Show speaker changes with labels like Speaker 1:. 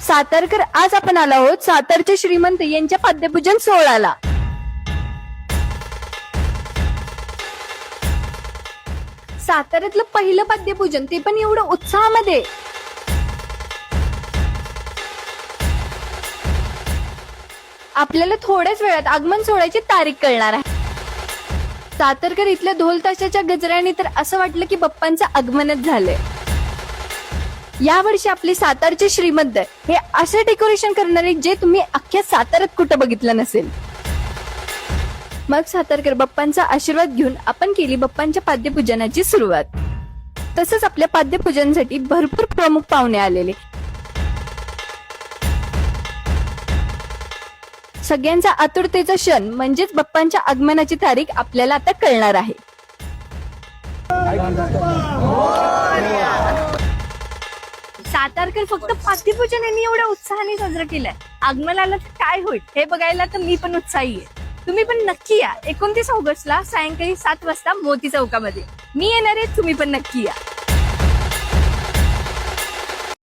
Speaker 1: सातारकर, आज आपण आलो आहोत सातारचे श्रीमंत यांच्या पाद्यपूजन सोहळ्याला. साताऱ्यातलं पहिलं पाद्यपूजन, ते पण एवढं उत्साहामध्ये. आपल्याला थोड्याच वेळात आगमन सोहळ्याची तारीख कळणार आहे. सातारकर इथल्या ढोल ताशाच्या गजराने तर असं वाटलं की बाप्पांचं आगमनच झालंय. यावर्षी आपले सातारचे श्रीमंत हे असे डेकोरेशन करणारे जे तुम्ही अख्ख्या साताऱ्यात कुठं बघितलं नसेल. मग सातारकर बाप्पांचा आशीर्वाद घेऊन आपण केली बाप्पांच्या पाद्यपूजनाची सुरुवात. तसंच आपल्या पाद्यपूजनासाठी भरपूर प्रमुख पाहुणे आलेले. सगळ्यांचा आतुरतेचा क्षण म्हणजेच बाप्पांच्या आगमनाची तारीख आपल्याला आता कळणार आहे. सातारकर फक्त पाद्यपूजन यांनी एवढ्या उत्साहाने साजरं केलंय. आगमनाला तर काय होईल हे बघायला तर मी पण उत्साही आहे. तुम्ही पण नक्की या. 29 ऑगस्टला सायंकाळी 7 वाजता मोती चौकामध्ये मी येणार आहे. तुम्ही पण नक्की या.